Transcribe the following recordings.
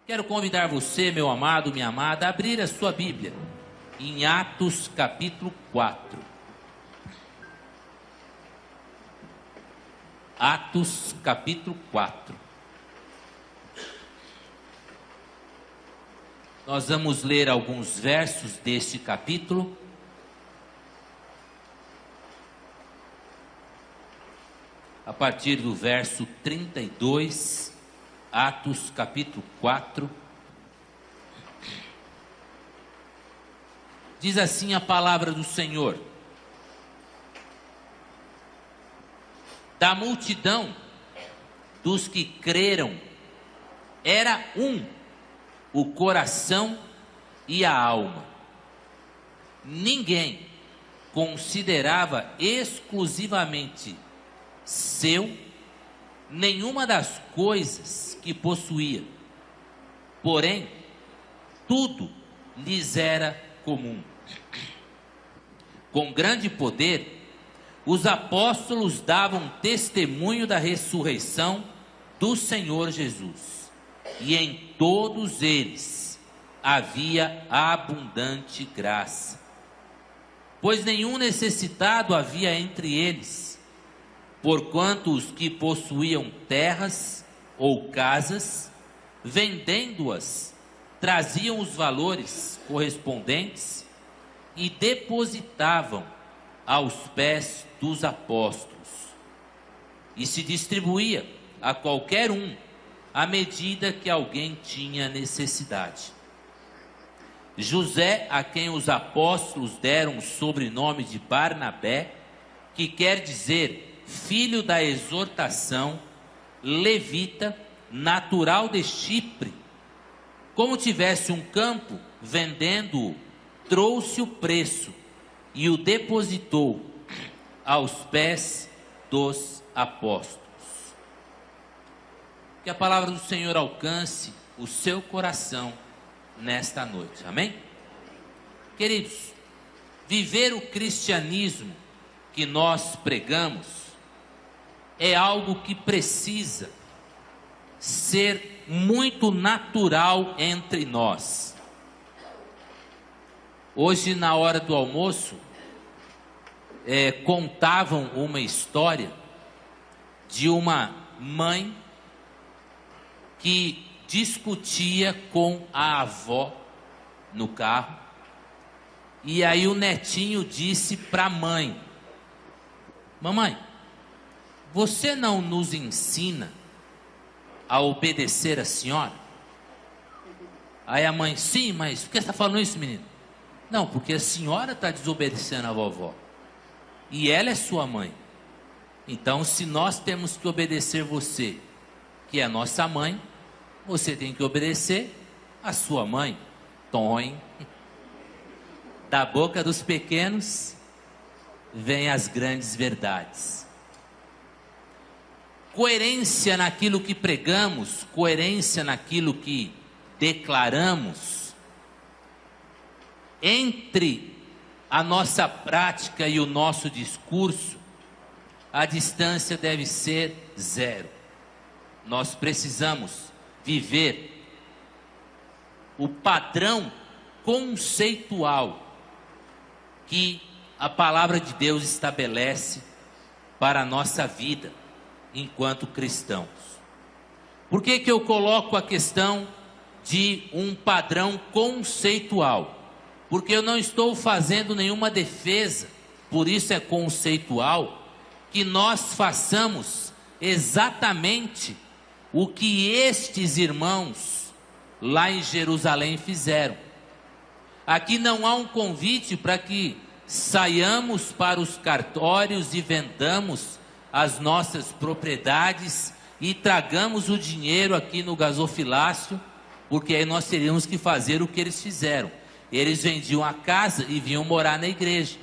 Quero convidar você, meu amado, minha amada, a abrir a sua Bíblia em Atos capítulo 4. Atos capítulo 4. Nós vamos ler alguns versos deste capítulo. A partir do verso 32, Atos capítulo 4. Diz assim a palavra do Senhor: da multidão dos que creram, era o coração e a alma. Ninguém considerava exclusivamente seu nenhuma das coisas que possuía, porém tudo lhes era comum. Com grande poder, os apóstolos davam testemunho da ressurreição do Senhor Jesus, e em todos eles havia abundante graça, pois nenhum necessitado havia entre eles, porquanto os que possuíam terras ou casas, vendendo-as, traziam os valores correspondentes e depositavam aos pés dos apóstolos, e se distribuía a qualquer um à medida que alguém tinha necessidade. José, a quem os apóstolos deram o sobrenome de Barnabé, que quer dizer filho da exortação, levita, natural de Chipre, como tivesse um campo, vendendo-o, trouxe o preço e o depositou aos pés dos apóstolos. Que a palavra do Senhor alcance o seu coração nesta noite, amém? Queridos, viver o cristianismo que nós pregamos é algo que precisa ser muito natural entre nós. Hoje, na hora do almoço, contavam uma história de uma mãe que discutia com a avó no carro, e aí o netinho disse para a mãe: mamãe, você não nos ensina a obedecer a senhora? Aí a mãe: sim, mas por que você está falando isso, menino? Não, porque a senhora está desobedecendo a vovó, e ela é sua mãe. Então, se nós temos que obedecer você, que é a nossa mãe, você tem que obedecer a sua mãe. Tom, da boca dos pequenos vêm as grandes verdades. Coerência naquilo que pregamos, coerência naquilo que declaramos. Entre a nossa prática e o nosso discurso, a distância deve ser zero. Nós precisamos viver o padrão conceitual que a palavra de Deus estabelece para a nossa vida enquanto cristãos. Por que eu coloco a questão de um padrão conceitual? Porque eu não estou fazendo nenhuma defesa, por isso é conceitual, que nós façamos exatamente o que estes irmãos lá em Jerusalém fizeram. Aqui não há um convite para que saiamos para os cartórios e vendamos as nossas propriedades e tragamos o dinheiro aqui no gasofilácio, porque aí nós teríamos que fazer o que eles fizeram. Eles vendiam a casa e vinham morar na igreja,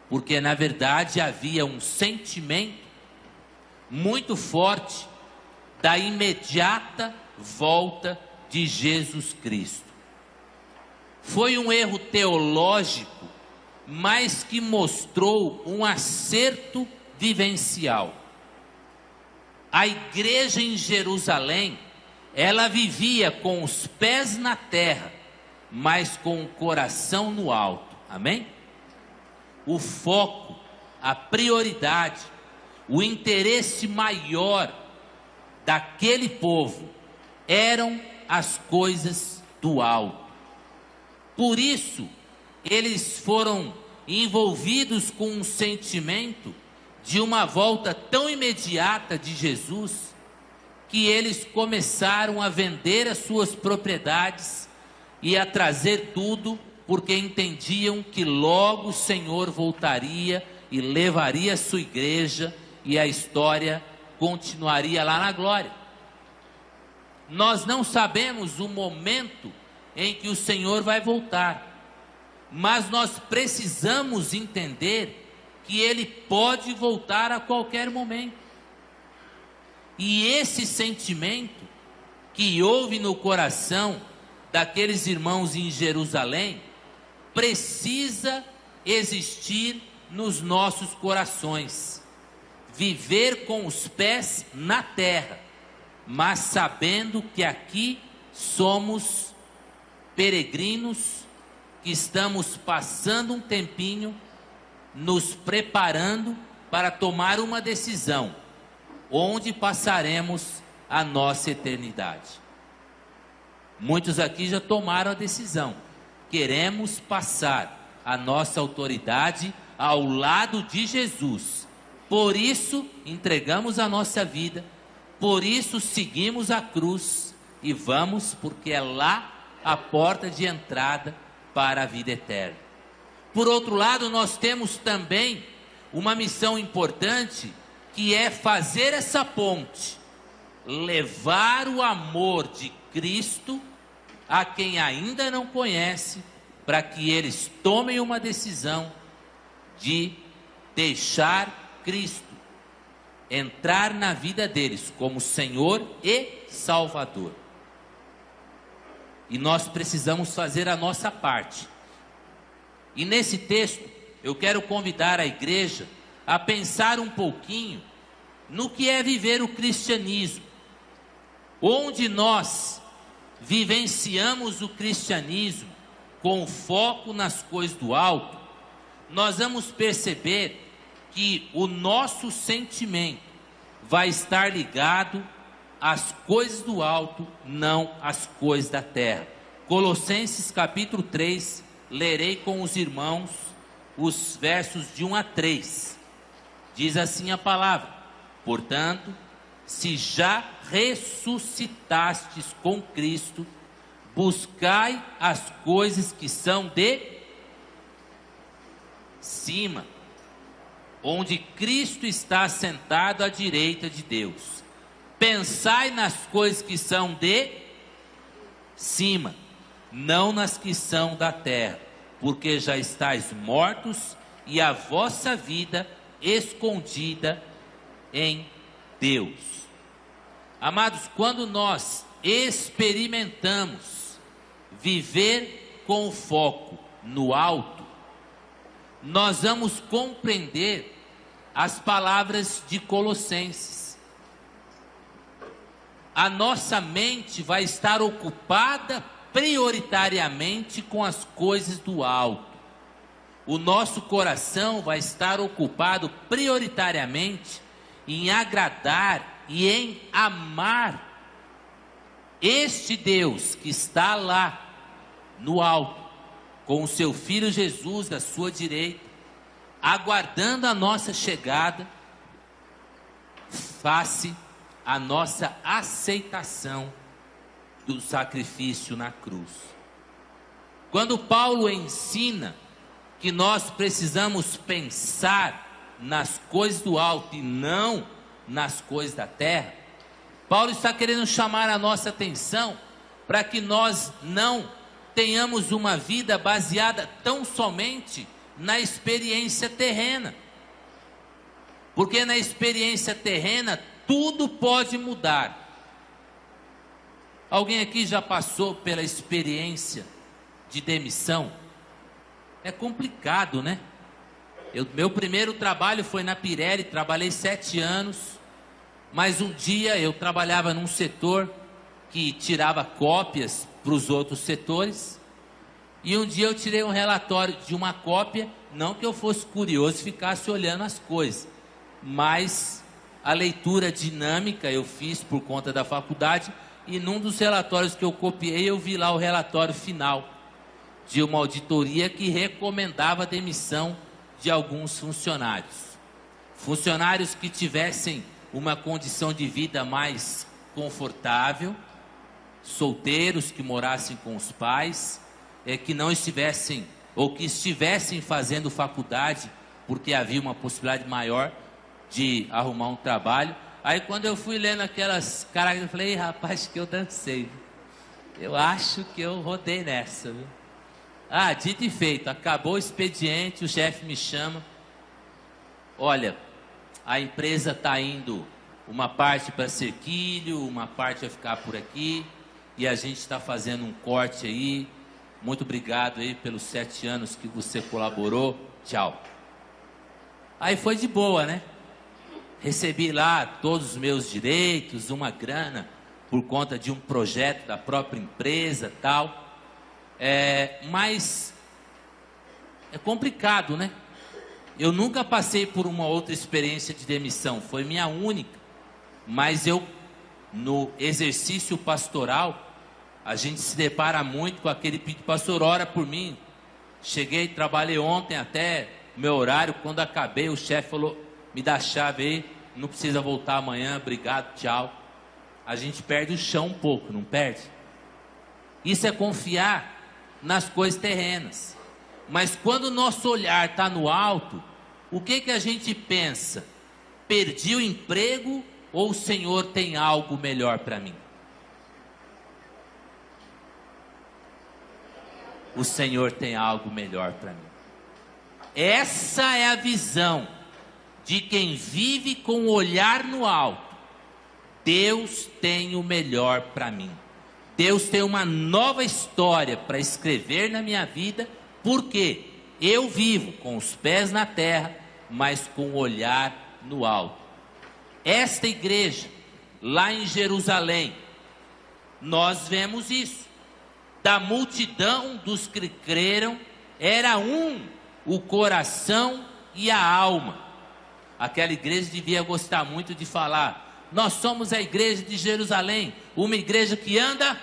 porque na verdade havia um sentimento muito forte da imediata volta de Jesus Cristo. Foi um erro teológico, mas que mostrou um acerto vivencial. A igreja em Jerusalém ela vivia com os pés na terra, mas com o coração no alto. Amém? O foco, a prioridade, o interesse maior daquele povo eram as coisas do alto. Por isso, eles foram envolvidos com um sentimento de uma volta tão imediata de Jesus, que eles começaram a vender as suas propriedades e a trazer tudo, porque entendiam que logo o Senhor voltaria e levaria a sua igreja e a história continuaria lá na glória. Nós não sabemos o momento em que o Senhor vai voltar, mas nós precisamos entender que Ele pode voltar a qualquer momento. E esse sentimento que houve no coração daqueles irmãos em Jerusalém precisa existir nos nossos corações. Viver com os pés na terra, mas sabendo que aqui somos peregrinos, que estamos passando um tempinho, nos preparando para tomar uma decisão, onde passaremos a nossa eternidade. Muitos aqui já tomaram a decisão. Queremos passar a nossa autoridade ao lado de Jesus. Por isso entregamos a nossa vida, por isso seguimos a cruz e vamos, porque é lá a porta de entrada para a vida eterna. Por outro lado, nós temos também uma missão importante, que é fazer essa ponte, levar o amor de Cristo a quem ainda não conhece, para que eles tomem uma decisão de deixar Cristo entrar na vida deles como Senhor e Salvador. E nós precisamos fazer a nossa parte. E nesse texto, eu quero convidar a igreja a pensar um pouquinho no que é viver o cristianismo. Onde nós vivenciamos o cristianismo com foco nas coisas do alto, nós vamos perceber que o nosso sentimento vai estar ligado às coisas do alto, não às coisas da terra. Colossenses capítulo 3, lerei com os irmãos os versos de 1 a 3. Diz assim a palavra: portanto, se já ressuscitastes com Cristo, buscai as coisas que são de cima, onde Cristo está sentado à direita de Deus. Pensai nas coisas que são de cima, não nas que são da terra, porque já estáis mortos e a vossa vida escondida em Deus. Amados, quando nós experimentamos viver com o foco no alto, nós vamos compreender as palavras de Colossenses. A nossa mente vai estar ocupada prioritariamente com as coisas do alto. O nosso coração vai estar ocupado prioritariamente em agradar e em amar este Deus que está lá no alto, com o seu Filho Jesus à sua direita, aguardando a nossa chegada, face a nossa aceitação do sacrifício na cruz. Quando Paulo ensina que nós precisamos pensar nas coisas do alto e não nas coisas da terra, Paulo está querendo chamar a nossa atenção para que nós não tenhamos uma vida baseada tão somente na experiência terrena. Porque na experiência terrena tudo pode mudar. Alguém aqui já passou pela experiência de demissão? É complicado, né? Meu primeiro trabalho foi na Pirelli, trabalhei 7 anos, mas um dia eu trabalhava num setor que tirava cópias para os outros setores. E um dia eu tirei um relatório de uma cópia, não que eu fosse curioso e ficasse olhando as coisas, mas a leitura dinâmica eu fiz por conta da faculdade, e num dos relatórios que eu copiei, eu vi lá o relatório final de uma auditoria que recomendava a demissão de alguns funcionários. Funcionários que tivessem uma condição de vida mais confortável, solteiros que morassem com os pais, que não estivessem, ou que estivessem fazendo faculdade, porque havia uma possibilidade maior de arrumar um trabalho. Aí quando eu fui lendo aquelas características, eu falei: rapaz, que eu dancei. Eu acho que eu rodei nessa, viu? Ah, dito e feito, acabou o expediente, o chefe me chama. Olha, a empresa está indo uma parte para Cerquilho, uma parte vai ficar por aqui, e a gente está fazendo um corte aí. Muito obrigado aí pelos 7 anos que você colaborou. Tchau. Aí foi de boa, né? Recebi lá todos os meus direitos, uma grana por conta de um projeto da própria empresa, tal. Mas é complicado, né? Eu nunca passei por uma outra experiência de demissão, foi minha única. Mas eu, no exercício pastoral, a gente se depara muito com aquele pedido: pastor, ora por mim. Cheguei, trabalhei ontem até meu horário, quando acabei, o chefe falou: me dá a chave aí, não precisa voltar amanhã, obrigado, tchau. A gente perde o chão um pouco, não perde? Isso é confiar nas coisas terrenas. Mas quando o nosso olhar está no alto, o que a gente pensa? Perdi o emprego ou o Senhor tem algo melhor para mim? O Senhor tem algo melhor para mim. Essa é a visão de quem vive com o olhar no alto. Deus tem o melhor para mim. Deus tem uma nova história para escrever na minha vida, porque eu vivo com os pés na terra, mas com o olhar no alto. Esta igreja, lá em Jerusalém, nós vemos isso. Da multidão dos que creram, era um o coração e a alma. Aquela igreja devia gostar muito de falar: nós somos a igreja de Jerusalém, uma igreja que anda...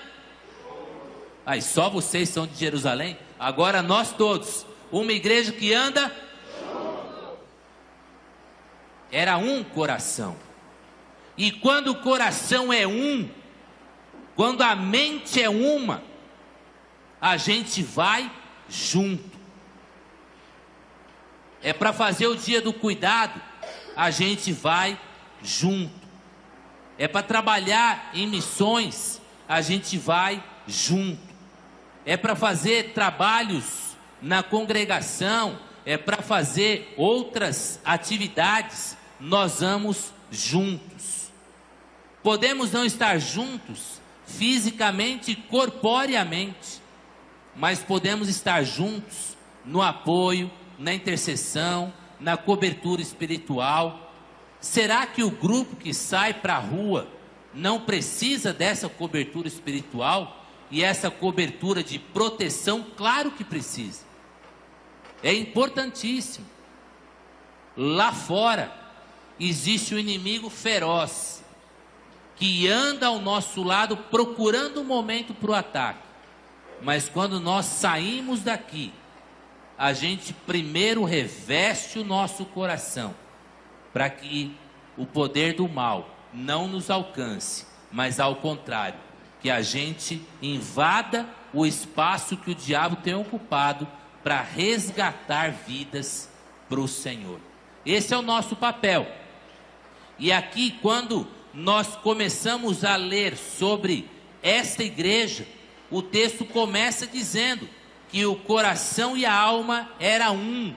Aí só vocês são de Jerusalém, agora nós todos, uma igreja que anda... Era um coração. E quando o coração é um, quando a mente é uma, a gente vai junto. É para fazer o dia do cuidado, a gente vai junto. É para trabalhar em missões, a gente vai junto. É para fazer trabalhos na congregação, é para fazer outras atividades, nós vamos juntos. Podemos não estar juntos fisicamente e corporeamente, mas podemos estar juntos no apoio, na intercessão, na cobertura espiritual. Será que o grupo que sai para a rua não precisa dessa cobertura espiritual e essa cobertura de proteção? Claro que precisa. É importantíssimo. Lá fora existe um inimigo feroz que anda ao nosso lado procurando um momento para o ataque. Mas quando nós saímos daqui, a gente primeiro reveste o nosso coração para que o poder do mal não nos alcance, mas ao contrário, que a gente invada o espaço que o diabo tem ocupado para resgatar vidas para o Senhor. Esse é o nosso papel. E aqui, quando nós começamos a ler sobre esta igreja, o texto começa dizendo que o coração e a alma era um,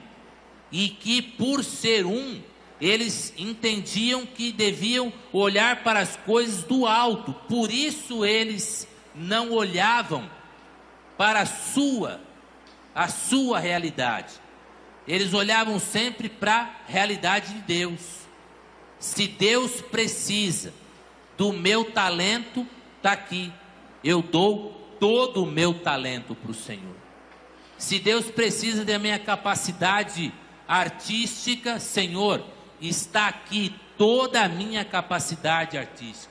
e que por ser um, eles entendiam que deviam olhar para as coisas do alto. Por isso eles não olhavam para a sua realidade. Eles olhavam sempre para a realidade de Deus. Se Deus precisa do meu talento, está aqui, eu dou todo o meu talento para o Senhor. Se Deus precisa da minha capacidade artística, Senhor, está aqui toda a minha capacidade artística.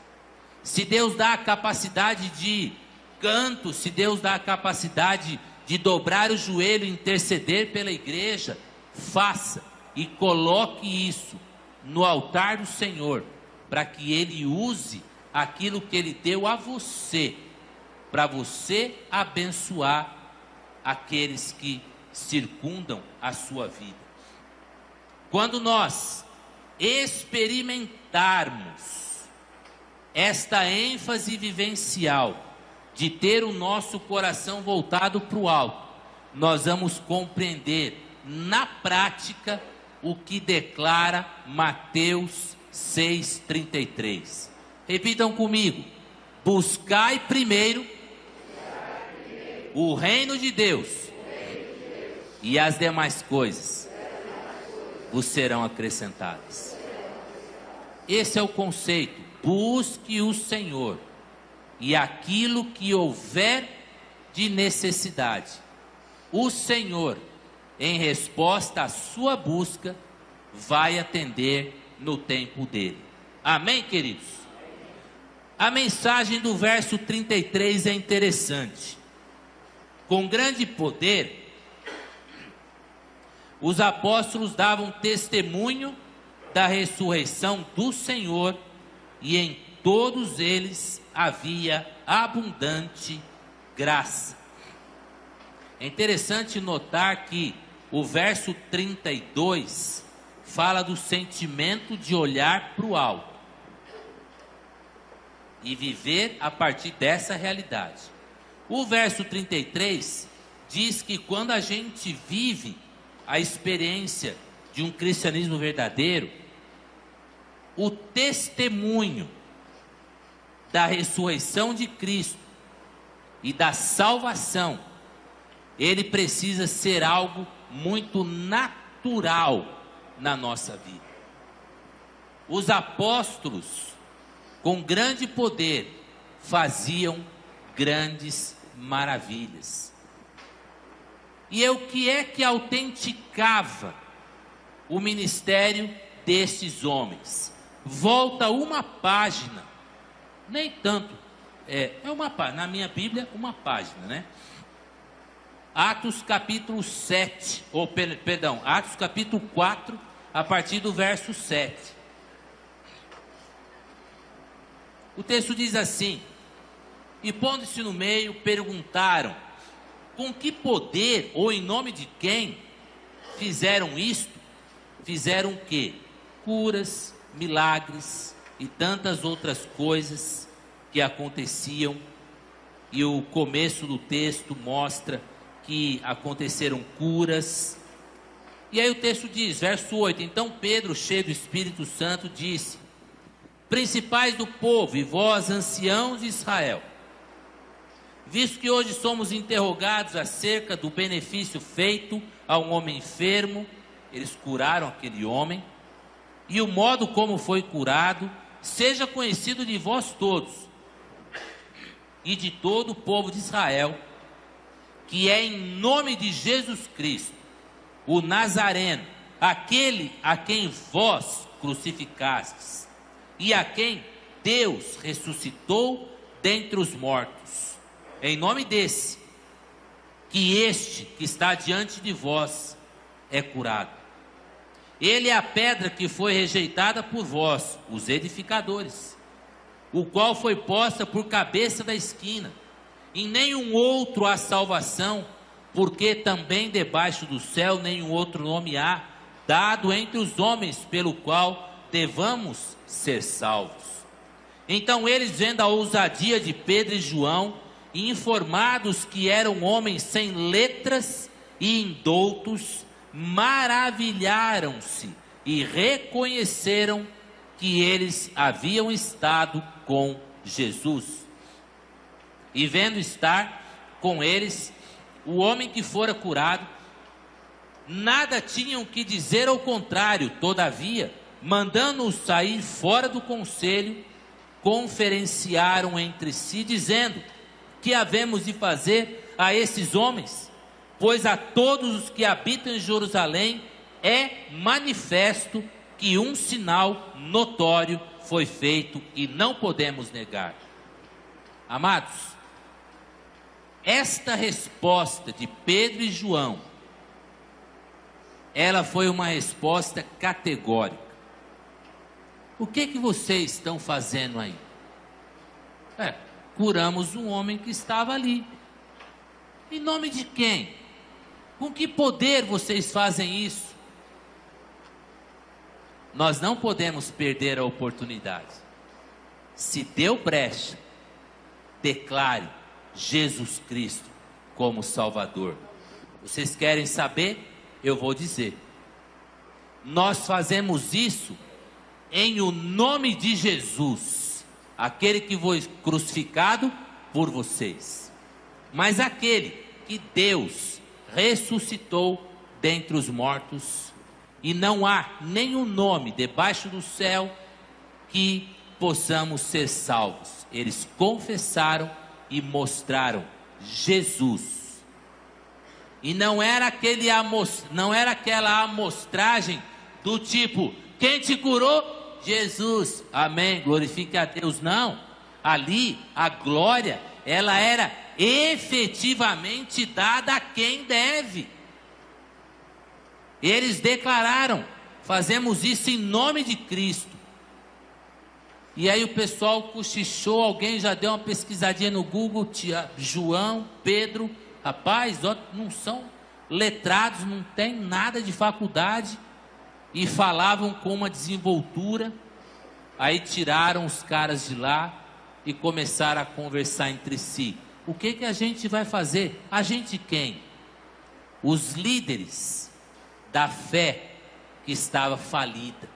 Se Deus dá a capacidade de canto, se Deus dá a capacidade de dobrar o joelho e interceder pela igreja, faça e coloque isso no altar do Senhor, para que Ele use aquilo que Ele deu a você, para você abençoar aqueles que circundam a sua vida. Quando nós experimentarmos esta ênfase vivencial de ter o nosso coração voltado para o alto, nós vamos compreender na prática o que declara Mateus 6,33. Repitam comigo: buscai primeiro o reino de Deus, e as demais coisas vos serão acrescentadas. Esse é o conceito. Busque o Senhor, e aquilo que houver de necessidade, o Senhor, em resposta à sua busca, vai atender no tempo dele. Amém, queridos? A mensagem do verso 33 é interessante. Com grande poder, os apóstolos davam testemunho da ressurreição do Senhor, e em todos eles havia abundante graça. É interessante notar que o verso 32 fala do sentimento de olhar para o alto e viver a partir dessa realidade. O verso 33 diz que quando a gente vive a experiência de um cristianismo verdadeiro, o testemunho da ressurreição de Cristo e da salvação, ele precisa ser algo muito natural na nossa vida. Os apóstolos, com grande poder, faziam grandes maravilhas. E o que é que autenticava o ministério destes homens? Volta uma página, nem tanto, uma página, na minha Bíblia, uma página, né? Atos capítulo 7, Atos capítulo 4, a partir do verso 7. O texto diz assim: e pondo-se no meio, perguntaram: com que poder, ou em nome de quem, fizeram isto? Fizeram o quê? Curas, milagres e tantas outras coisas que aconteciam. E o começo do texto mostra que aconteceram curas. E aí o texto diz, verso 8: então Pedro, cheio do Espírito Santo, disse: principais do povo e vós, anciãos de Israel, visto que hoje somos interrogados acerca do benefício feito a um homem enfermo, eles curaram aquele homem, e o modo como foi curado, seja conhecido de vós todos e de todo o povo de Israel, que é em nome de Jesus Cristo, o Nazareno, aquele a quem vós crucificastes, e a quem Deus ressuscitou dentre os mortos. Em nome desse, que este que está diante de vós é curado. Ele é a pedra que foi rejeitada por vós, os edificadores, o qual foi posta por cabeça da esquina. Em nenhum outro há salvação, porque também debaixo do céu nenhum outro nome há, dado entre os homens, pelo qual devamos ser salvos. Então eles, vendo a ousadia de Pedro e João, e informados que eram homens sem letras e indoutos, maravilharam-se e reconheceram que eles haviam estado com Jesus. E vendo estar com eles o homem que fora curado, nada tinham que dizer ao contrário. Todavia, mandando-o sair fora do conselho, conferenciaram entre si, dizendo: que havemos de fazer a esses homens? Pois a todos os que habitam em Jerusalém é manifesto que um sinal notório foi feito e não podemos negar. Amados, esta resposta de Pedro e João, ela foi uma resposta categórica. O que vocês estão fazendo aí? Curamos um homem que estava ali. Em nome de quem? Com que poder vocês fazem isso? Nós não podemos perder a oportunidade. Se deu brecha, declare Jesus Cristo como Salvador. Vocês querem saber? Eu vou dizer. Nós fazemos isso em o nome de Jesus, aquele que foi crucificado por vocês, mas aquele que Deus ressuscitou dentre os mortos, e não há nenhum nome debaixo do céu que possamos ser salvos. Eles confessaram e mostraram Jesus, e não era aquela amostragem do tipo: quem te curou? Jesus, amém, glorifique a Deus. Não, ali a glória, ela era efetivamente dada a quem deve. Eles declararam: fazemos isso em nome de Cristo. E aí o pessoal cochichou, alguém já deu uma pesquisadinha no Google, João, Pedro, rapaz, não são letrados, não tem nada de faculdade, e falavam com uma desenvoltura. Aí tiraram os caras de lá e começaram a conversar entre si: o que a gente vai fazer? A gente quem? Os líderes da fé que estava falida.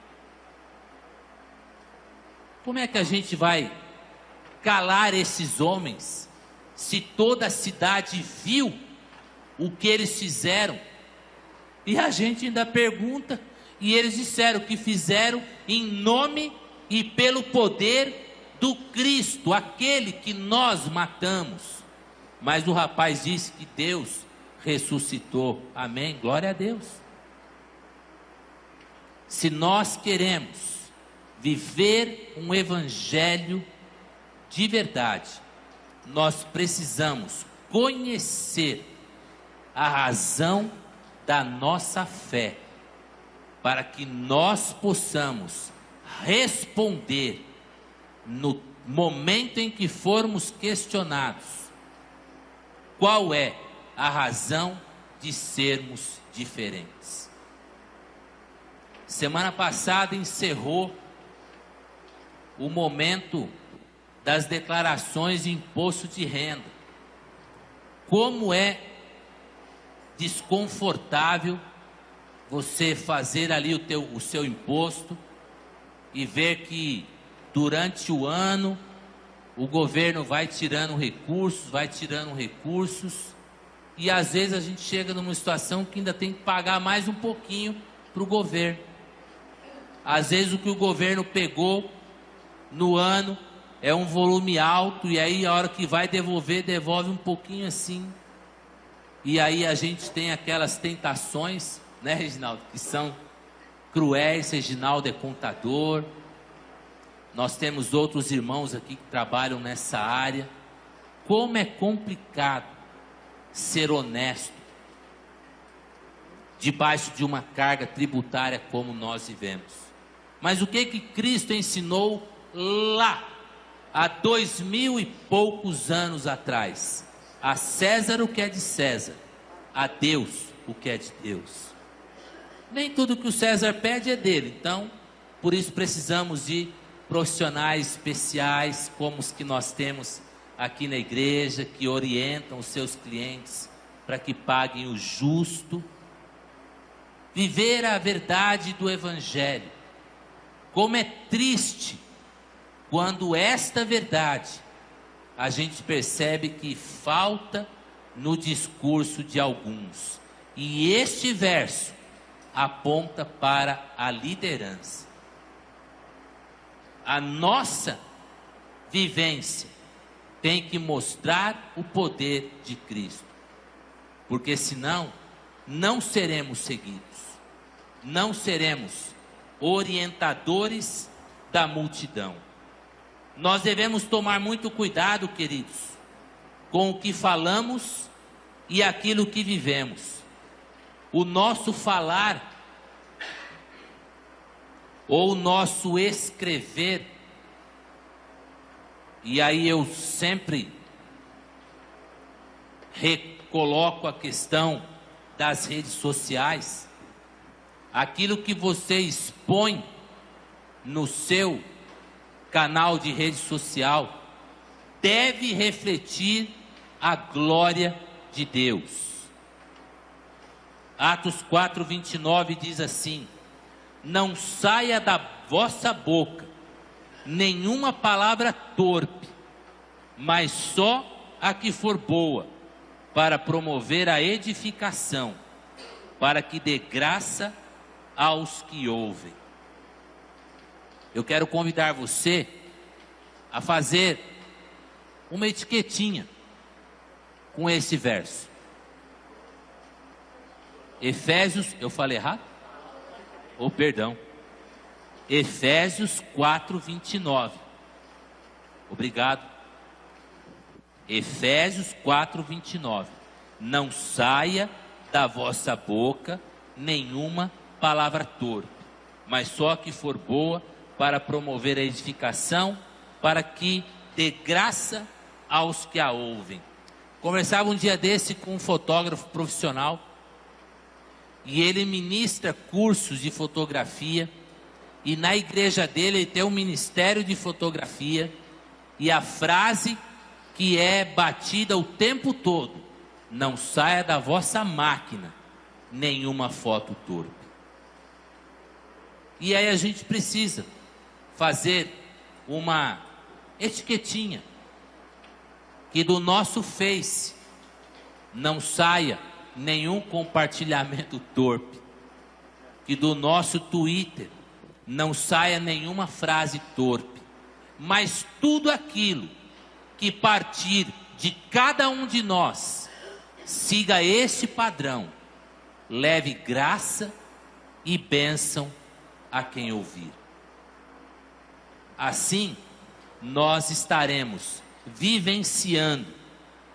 Como é que a gente vai calar esses homens, se toda a cidade viu o que eles fizeram? E a gente ainda pergunta, e eles disseram que fizeram em nome e pelo poder do Cristo, aquele que nós matamos. Mas o rapaz disse que Deus ressuscitou. Amém, glória a Deus. Se nós queremos viver um evangelho de verdade, nós precisamos conhecer a razão da nossa fé, para que nós possamos responder no momento em que formos questionados qual é a razão de sermos diferentes. Semana passada encerrou o momento das declarações de imposto de renda. Como é desconfortável você fazer ali o seu imposto e ver que durante o ano o governo vai tirando recursos, e às vezes a gente chega numa situação que ainda tem que pagar mais um pouquinho para o governo. Às vezes o que o governo pegou no ano é um volume alto, e aí a hora que vai devolve um pouquinho assim. E aí a gente tem aquelas tentações, né, Reginaldo, que são cruéis. Reginaldo é contador, nós temos outros irmãos aqui que trabalham nessa área. Como é complicado ser honesto debaixo de uma carga tributária como nós vivemos. Mas o que Cristo ensinou lá, há 2000 e poucos anos atrás? A César o que é de César, a Deus o que é de Deus. Nem tudo que o César pede é dele, então por isso precisamos de profissionais especiais como os que nós temos aqui na igreja, que orientam os seus clientes para que paguem o justo. Viver a verdade do Evangelho. Como é triste quando esta verdade a gente percebe que falta no discurso de alguns. E este verso aponta para a liderança. A nossa vivência tem que mostrar o poder de Cristo, porque senão não seremos seguidos, não seremos orientadores da multidão. Nós devemos tomar muito cuidado, queridos, com o que falamos e aquilo que vivemos. O nosso falar ou o nosso escrever, e aí eu sempre recoloco a questão das redes sociais, aquilo que você expõe no seu canal de rede social deve refletir a glória de Deus. Atos 4:29 diz assim: não saia da vossa boca nenhuma palavra torpe, mas só a que for boa, para promover a edificação, para que dê graça aos que ouvem. Eu quero convidar você a fazer uma etiquetinha com esse verso. Efésios, eu falei errado? Oh, perdão. Efésios 4:29. Obrigado. Efésios 4:29. Não saia da vossa boca nenhuma palavra torpe, mas só a que for boa, para promover a edificação, para que dê graça aos que a ouvem. Conversava um dia desse com um fotógrafo profissional, e ele ministra cursos de fotografia, e na igreja dele ele tem um ministério de fotografia, e a frase que é batida o tempo todo: não saia da vossa máquina nenhuma foto torpe. E aí a gente precisa fazer uma etiquetinha, que do nosso Face não saia nenhum compartilhamento torpe, que do nosso Twitter não saia nenhuma frase torpe, mas tudo aquilo que partir de cada um de nós siga este padrão, leve graça e bênção a quem ouvir. Assim, nós estaremos vivenciando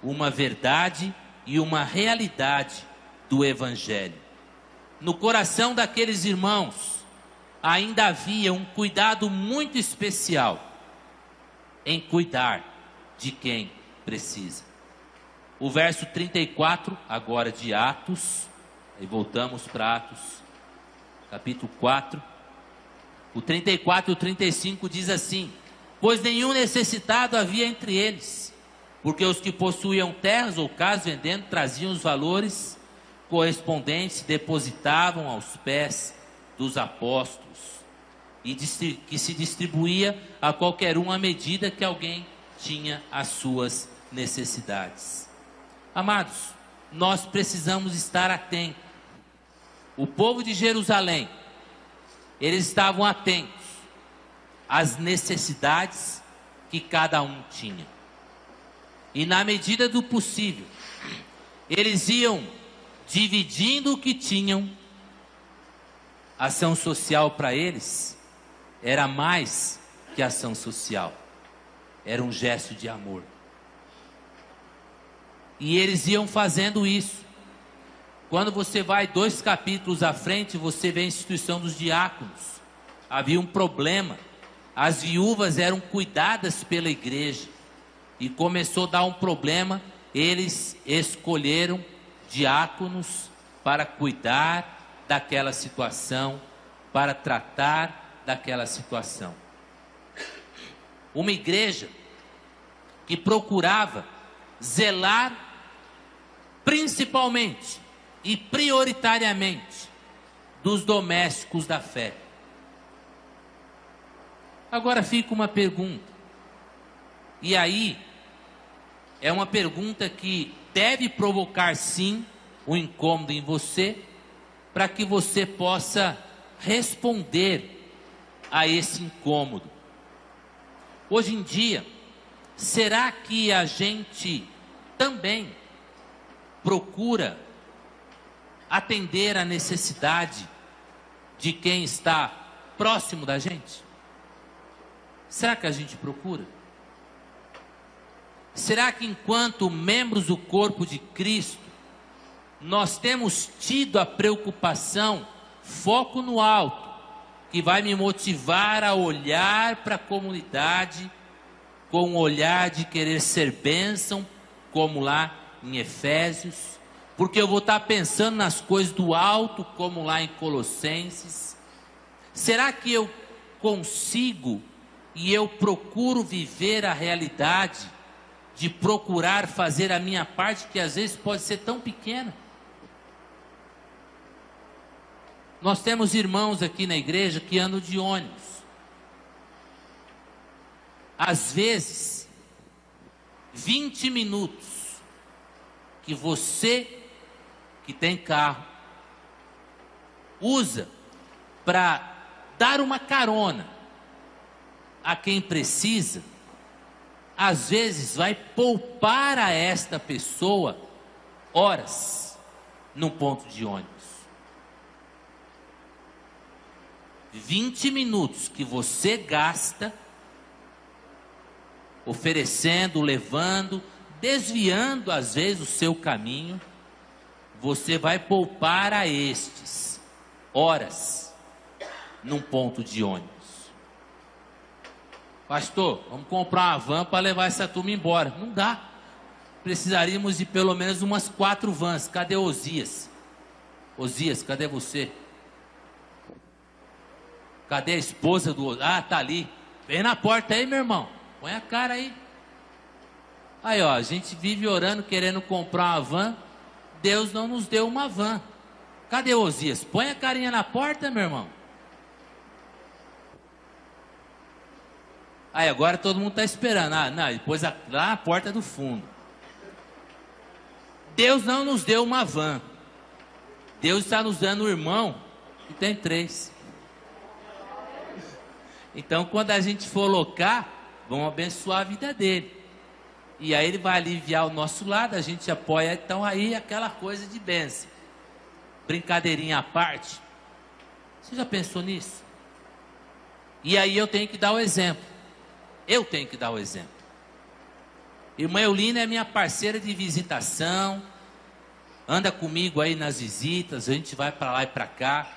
uma verdade e uma realidade do Evangelho. No coração daqueles irmãos ainda havia um cuidado muito especial em cuidar de quem precisa. O verso 34, agora de Atos, e voltamos para Atos, capítulo 4. O 34 e o 35 diz assim: pois nenhum necessitado havia entre eles, porque os que possuíam terras ou casas vendendo, traziam os valores correspondentes, depositavam aos pés dos apóstolos, e que se distribuía a qualquer um à medida que alguém tinha as suas necessidades. Amados, nós precisamos estar atentos. O povo de Jerusalém, eles estavam atentos às necessidades que cada um tinha, e na medida do possível eles iam dividindo o que tinham. Ação social para eles era mais que ação social, era um gesto de amor, e eles iam fazendo isso. Quando você vai 2 capítulos à frente, você vê a instituição dos diáconos. Havia um problema, as viúvas eram cuidadas pela igreja, e começou a dar um problema. Eles escolheram diáconos para cuidar daquela situação, para tratar daquela situação. Uma igreja que procurava zelar principalmente e prioritariamente dos domésticos da fé. Agora fica uma pergunta, e aí é uma pergunta que deve provocar sim um incômodo em você, para que você possa responder a esse incômodo. Hoje em dia será que a gente também procura atender a necessidade de quem está próximo da gente? Será que a gente procura? Será que enquanto membros do corpo de Cristo, nós temos tido a preocupação, foco no alto, que vai me motivar a olhar para a comunidade com um olhar de querer ser bênção, como lá em Efésios, porque eu vou estar pensando nas coisas do alto, como lá em Colossenses? Será que eu consigo e eu procuro viver a realidade de procurar fazer a minha parte, que às vezes pode ser tão pequena? Nós temos irmãos aqui na igreja que andam de ônibus. Às vezes, 20 minutos que você que tem carro usa para dar uma carona a quem precisa, às vezes vai poupar a esta pessoa horas num ponto de ônibus. 20 minutos que você gasta oferecendo, levando, desviando às vezes o seu caminho, você vai poupar a estes horas num ponto de ônibus. Pastor, vamos comprar uma van para levar essa turma embora. Não dá. Precisaríamos de pelo menos umas 4 vans. Cadê Osias? Osias, cadê você? Cadê a esposa do Osias? Ah, tá ali. Vem na porta aí, meu irmão. Põe a cara aí. Aí, ó, a gente vive orando, querendo comprar uma van. Deus não nos deu uma van. Cadê Osias? Põe a carinha na porta, meu irmão. Aí, agora todo mundo está esperando. Ah, não, depois lá na porta do fundo. Deus não nos deu uma van. Deus está nos dando um irmão que tem 3. Então, quando a gente for locar, vamos abençoar a vida dele. E aí ele vai aliviar o nosso lado, a gente apoia. Então aí aquela coisa de bênção. Brincadeirinha à parte. Você já pensou nisso? E aí eu tenho que dar o exemplo. Eu tenho que dar o exemplo. Irmã Eulina é minha parceira de visitação. Anda comigo aí nas visitas. A gente vai para lá e para cá.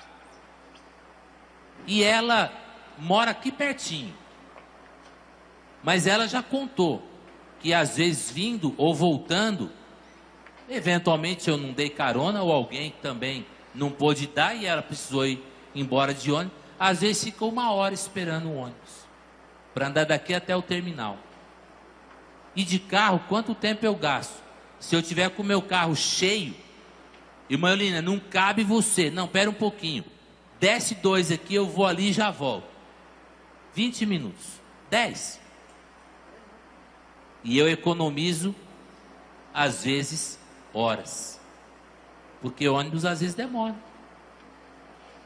E ela mora aqui pertinho. Mas ela já contou que às vezes vindo ou voltando, eventualmente eu não dei carona ou alguém também não pôde dar e ela precisou ir embora de ônibus, às vezes fica 1 hora esperando o ônibus para andar daqui até o terminal. E de carro, quanto tempo eu gasto? Se eu tiver com o meu carro cheio, irmã Eulina, não cabe você. Não, pera um pouquinho. Desce 2 aqui, eu vou ali e já volto. 20 minutos. 10. E eu economizo, às vezes, horas. Porque o ônibus às vezes demora.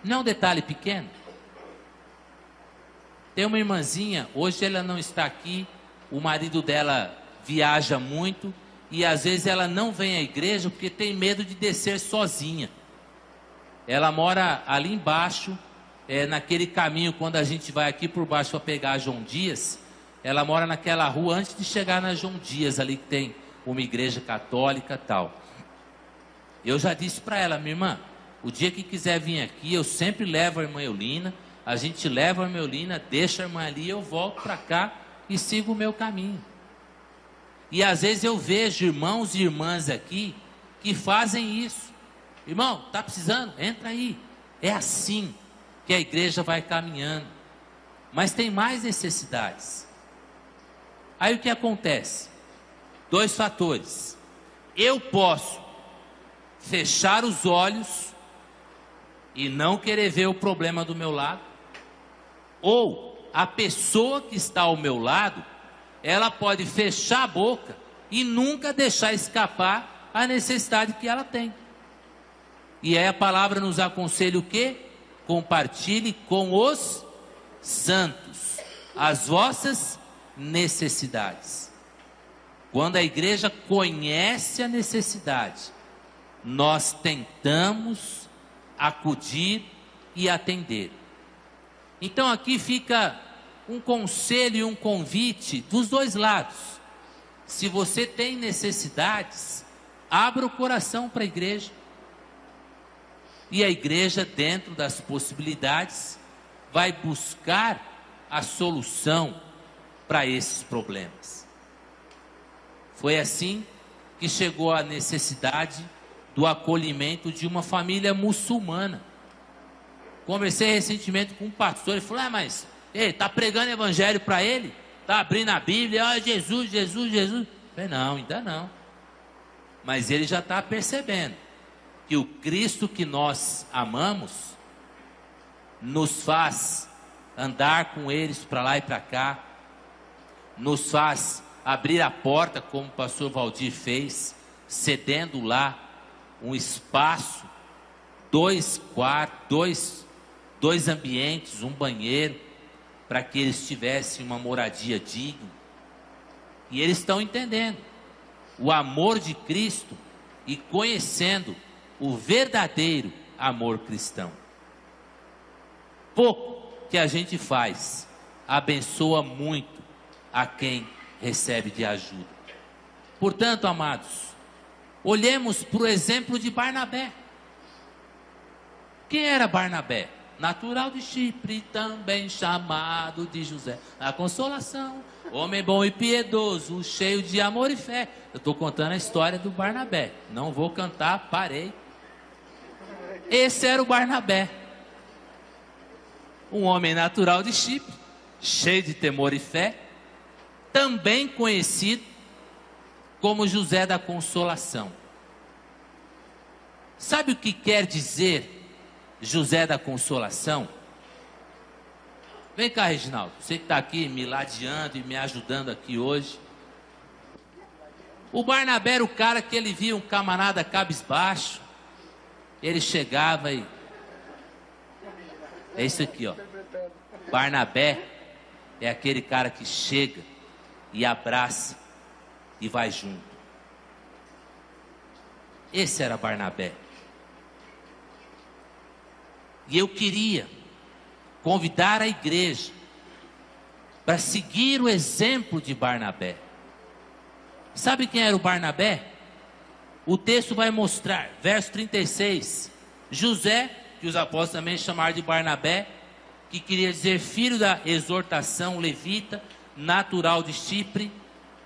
Não é um detalhe pequeno? Tem uma irmãzinha, hoje ela não está aqui, o marido dela viaja muito, e às vezes ela não vem à igreja porque tem medo de descer sozinha. Ela mora ali embaixo, naquele caminho, quando a gente vai aqui por baixo para pegar a João Dias, ela mora naquela rua antes de chegar na João Dias, ali que tem uma igreja católica e tal. Eu já disse para ela, minha irmã, o dia que quiser vir aqui, eu sempre levo a irmã Eulina, a gente leva a irmã Eulina, deixa a irmã ali, eu volto para cá e sigo o meu caminho. E às vezes eu vejo irmãos e irmãs aqui que fazem isso. Irmão, está precisando? Entra aí. É assim que a igreja vai caminhando. Mas tem mais necessidades. Aí o que acontece? 2 fatores. Eu posso fechar os olhos e não querer ver o problema do meu lado. Ou a pessoa que está ao meu lado, ela pode fechar a boca e nunca deixar escapar a necessidade que ela tem. E aí a palavra nos aconselha o quê? Compartilhe com os santos as vossas necessidades. quando a igreja conhece a necessidade, nós tentamos acudir e atender. Então aqui fica um conselho e um convite dos dois lados. Se você tem necessidades, abra o coração para a igreja. E a igreja, dentro das possibilidades, vai buscar a solução para esses problemas. Foi assim que chegou a necessidade do acolhimento de uma família muçulmana. Conversei recentemente com um pastor, ele falou: mas está pregando evangelho para ele? Está abrindo a Bíblia, Jesus, Jesus, Jesus. Eu falei: não, ainda não. Mas ele já está percebendo que o Cristo que nós amamos nos faz andar com eles para lá e para cá, nos faz abrir a porta, como o pastor Valdir fez, cedendo lá um espaço, 2 quartos, dois ambientes, um banheiro, para que eles tivessem uma moradia digna. E eles estão entendendo o amor de Cristo e conhecendo o verdadeiro amor cristão. Pouco que a gente faz abençoa muito a quem recebe de ajuda. Portanto, amados, olhemos para o exemplo de Barnabé. Quem era Barnabé? Natural de Chipre, também chamado de José da Consolação, homem bom e piedoso, cheio de amor e fé. Eu estou contando a história do Barnabé, não vou cantar, parei. Esse era o Barnabé, um homem natural de Chipre, cheio de temor e fé, também conhecido como José da Consolação. Sabe o que quer dizer José da Consolação? Vem cá, Reginaldo, você que está aqui me ladeando e me ajudando aqui hoje. O Barnabé era o cara que ele via um camarada cabisbaixo, ele chegava e... É isso aqui, ó. Barnabé é aquele cara que chega e abraça e vai junto. Esse era Barnabé. E eu queria convidar a igreja para seguir o exemplo de Barnabé. Sabe quem era o Barnabé? O texto vai mostrar, verso 36, José, que os apóstolos também chamaram de Barnabé, que queria dizer filho da exortação, levita, natural de Chipre,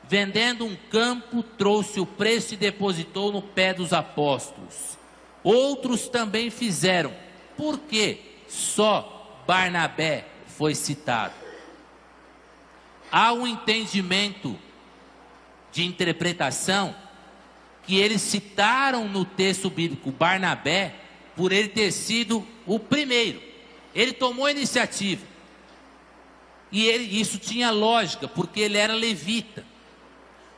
vendendo um campo, trouxe o preço e depositou no pé dos apóstolos. Outros também fizeram. Por que só Barnabé foi citado? Há um entendimento de interpretação que eles citaram no texto bíblico Barnabé por ele ter sido o primeiro. Ele tomou a iniciativa. E isso tinha lógica, porque ele era levita.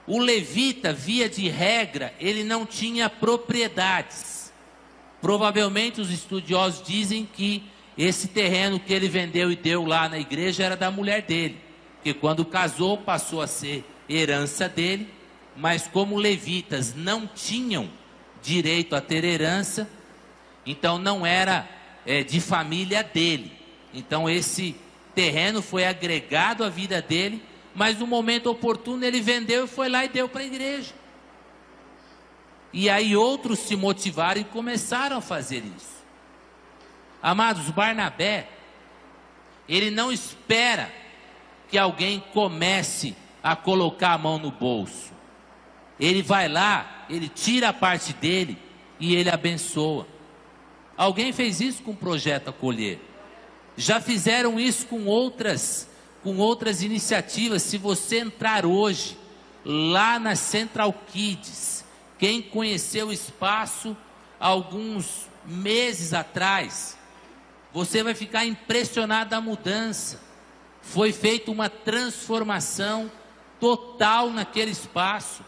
O levita, via de regra, ele não tinha propriedades. Provavelmente os estudiosos dizem que esse terreno que ele vendeu e deu lá na igreja era da mulher dele, porque quando casou passou a ser herança dele, mas como levitas não tinham direito a ter herança, então não era de família dele. Então esse terreno foi agregado à vida dele, mas no momento oportuno ele vendeu e foi lá e deu para a igreja. E aí outros se motivaram e começaram a fazer isso. Amados, Barnabé, ele não espera que alguém comece a colocar a mão no bolso. Ele vai lá, ele tira a parte dele e ele abençoa. Alguém fez isso com o Projeto Acolher. Já fizeram isso com outras iniciativas. Se você entrar hoje lá na Central Kids, quem conheceu o espaço alguns meses atrás, você vai ficar impressionado da mudança. Foi feita uma transformação total naquele espaço.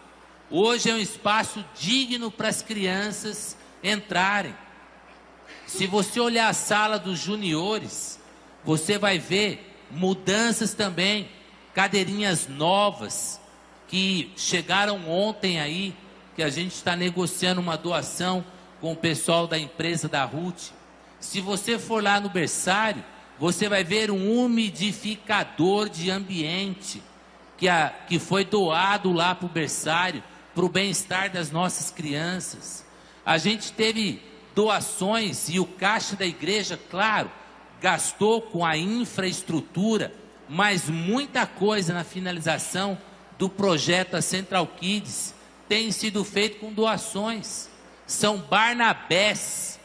Hoje é um espaço digno para as crianças entrarem. Se você olhar a sala dos juniores, você vai ver mudanças também, cadeirinhas novas, que chegaram ontem aí, que a gente está negociando uma doação com o pessoal da empresa da Ruth. Se você for lá no berçário, você vai ver um umidificador de ambiente que foi doado lá para o berçário, para o bem-estar das nossas crianças. A gente teve doações e o caixa da igreja, claro, gastou com a infraestrutura, mas muita coisa na finalização do projeto Central Kids tem sido feito com doações. São Barnabés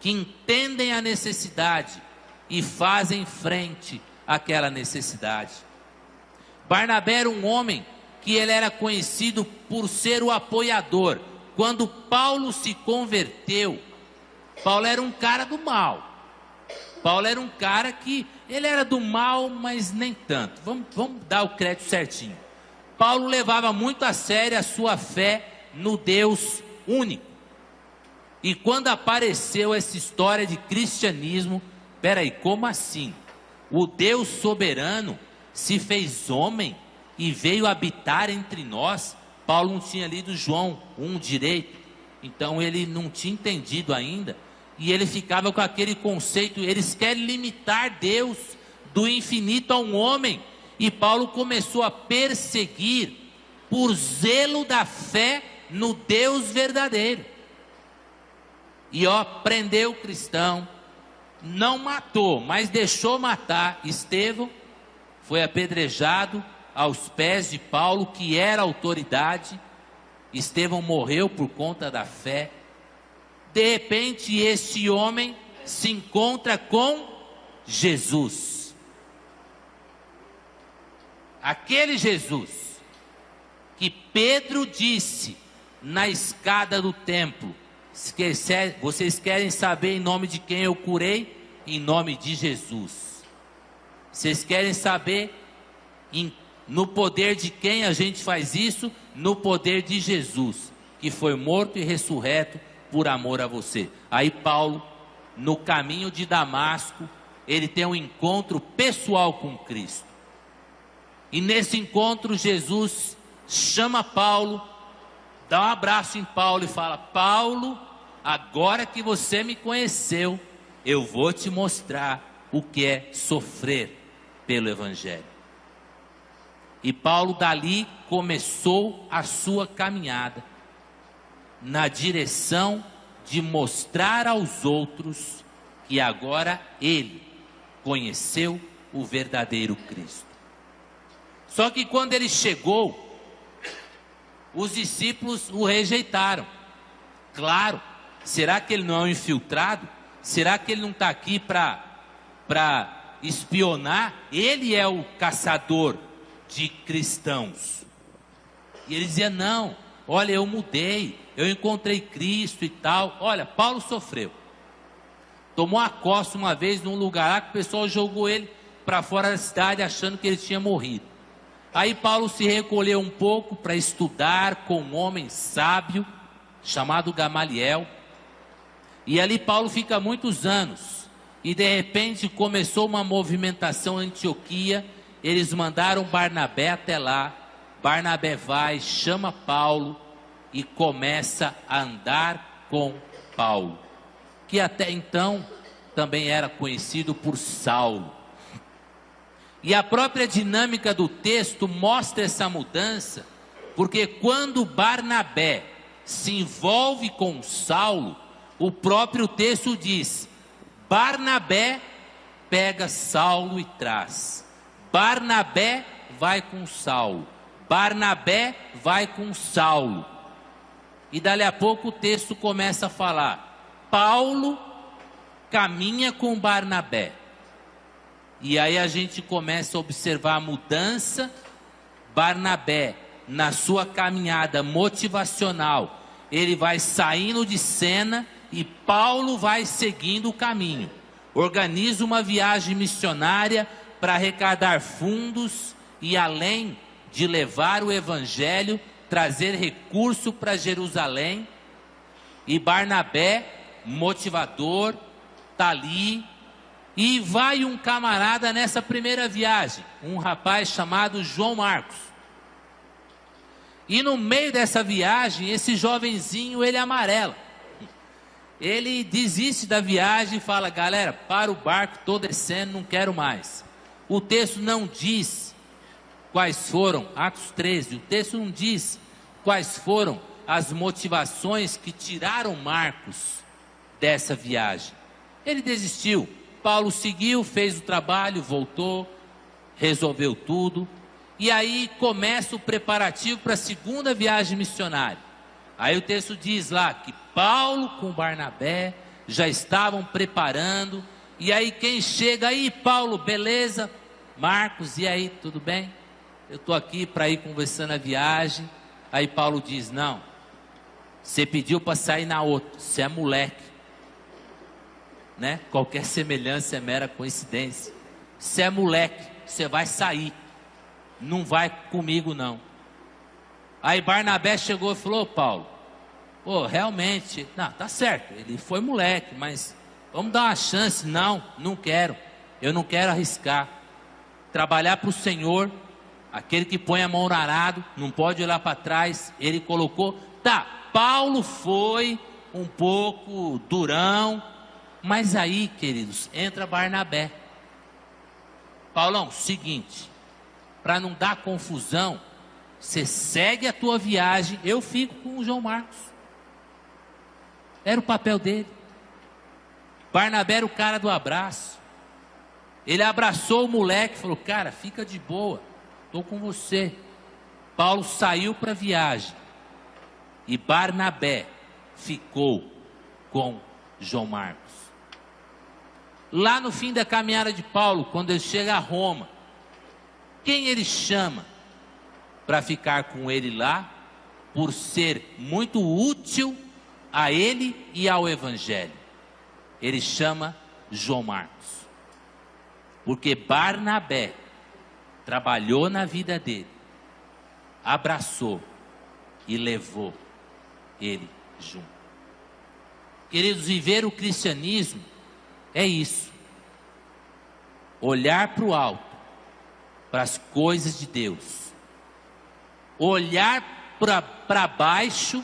que entendem a necessidade e fazem frente àquela necessidade. Barnabé era um homem que ele era conhecido por ser o apoiador. Quando Paulo se converteu, Paulo era um cara do mal. Paulo era um cara que ele era do mal, mas nem tanto. Vamos dar o crédito certinho. Paulo levava muito a sério a sua fé no Deus único. E quando apareceu essa história de cristianismo, peraí, como assim? O Deus soberano se fez homem e veio habitar entre nós? Paulo não tinha lido João 1 direito, então ele não tinha entendido ainda. E ele ficava com aquele conceito, eles querem limitar Deus do infinito a um homem. E Paulo começou a perseguir por zelo da fé no Deus verdadeiro. E prendeu o cristão, não matou, mas deixou matar. Estevão foi apedrejado aos pés de Paulo, que era autoridade. Estevão morreu por conta da fé. De repente, este homem se encontra com Jesus. Aquele Jesus que Pedro disse na escada do templo: vocês querem saber em nome de quem eu curei? Em nome de Jesus. Vocês querem saber no poder de quem a gente faz isso? No poder de Jesus, que foi morto e ressurreto por amor a você. Aí Paulo, no caminho de Damasco, ele tem um encontro pessoal com Cristo. E nesse encontro Jesus chama Paulo, dá um abraço em Paulo e fala: Paulo, agora que você me conheceu, eu vou te mostrar o que é sofrer pelo Evangelho. E Paulo dali começou a sua caminhada na direção de mostrar aos outros que agora ele conheceu o verdadeiro Cristo. Só que quando ele chegou, os discípulos o rejeitaram. Claro, será que ele não é um infiltrado? Será que ele não está aqui para espionar? Ele é o caçador de cristãos. E ele dizia: não, olha, eu mudei, eu encontrei Cristo e tal. Olha, Paulo sofreu. Tomou a costa uma vez num lugar lá que o pessoal jogou ele para fora da cidade achando que ele tinha morrido. Aí Paulo se recolheu um pouco para estudar com um homem sábio chamado Gamaliel. E ali Paulo fica muitos anos. E de repente começou uma movimentação em Antioquia. Eles mandaram Barnabé até lá. Barnabé vai, chama Paulo e começa a andar com Paulo, que até então também era conhecido por Saulo. E a própria dinâmica do texto mostra essa mudança, porque quando Barnabé se envolve com Saulo, o próprio texto diz: Barnabé pega Saulo e traz. Barnabé vai com Saulo. Barnabé vai com Saulo. E dali a pouco o texto começa a falar: Paulo caminha com Barnabé. E aí a gente começa a observar a mudança. Barnabé, na sua caminhada motivacional, ele vai saindo de cena e Paulo vai seguindo o caminho. Organiza uma viagem missionária para arrecadar fundos e, além de levar o evangelho, trazer recurso para Jerusalém. E Barnabé, motivador, está ali. E vai um camarada nessa primeira viagem, um rapaz chamado João Marcos. E no meio dessa viagem, esse jovenzinho, ele amarela. Ele desiste da viagem e fala: galera, para o barco, estou descendo, não quero mais. O texto não diz quais foram, Atos 13, o texto não diz quais foram as motivações que tiraram Marcos dessa viagem. Ele desistiu. Paulo seguiu, fez o trabalho, voltou, resolveu tudo. E aí começa o preparativo para a segunda viagem missionária. Aí o texto diz lá que Paulo com Barnabé já estavam preparando. E aí quem chega aí, Paulo, beleza? Marcos, e aí, tudo bem? Eu estou aqui para ir conversando a viagem. Aí Paulo diz: não, você pediu para sair na outra, você é moleque, né? Qualquer semelhança é mera coincidência. Você é moleque, você vai sair, não vai comigo não. Aí Barnabé chegou e falou: Paulo, pô, realmente, não, tá certo, ele foi moleque, mas vamos dar uma chance. Não, não quero, eu não quero arriscar. Trabalhar para o Senhor, aquele que põe a mão no arado, não pode olhar para trás. Ele colocou, tá, Paulo foi um pouco durão, mas aí, queridos, entra Barnabé. Paulão, seguinte, para não dar confusão, você segue a tua viagem, eu fico com o João Marcos. Era o papel dele. Barnabé era o cara do abraço. Ele abraçou o moleque e falou: cara, fica de boa, estou com você. Paulo saiu para a viagem e Barnabé ficou com João Marcos. Lá no fim da caminhada de Paulo, quando ele chega a Roma, quem ele chama para ficar com ele lá, por ser muito útil a ele e ao Evangelho? Ele chama João Marcos. Porque Barnabé trabalhou na vida dele, abraçou e levou ele junto. Queridos, viver o cristianismo é isso: olhar para o alto, para as coisas de Deus, olhar para baixo,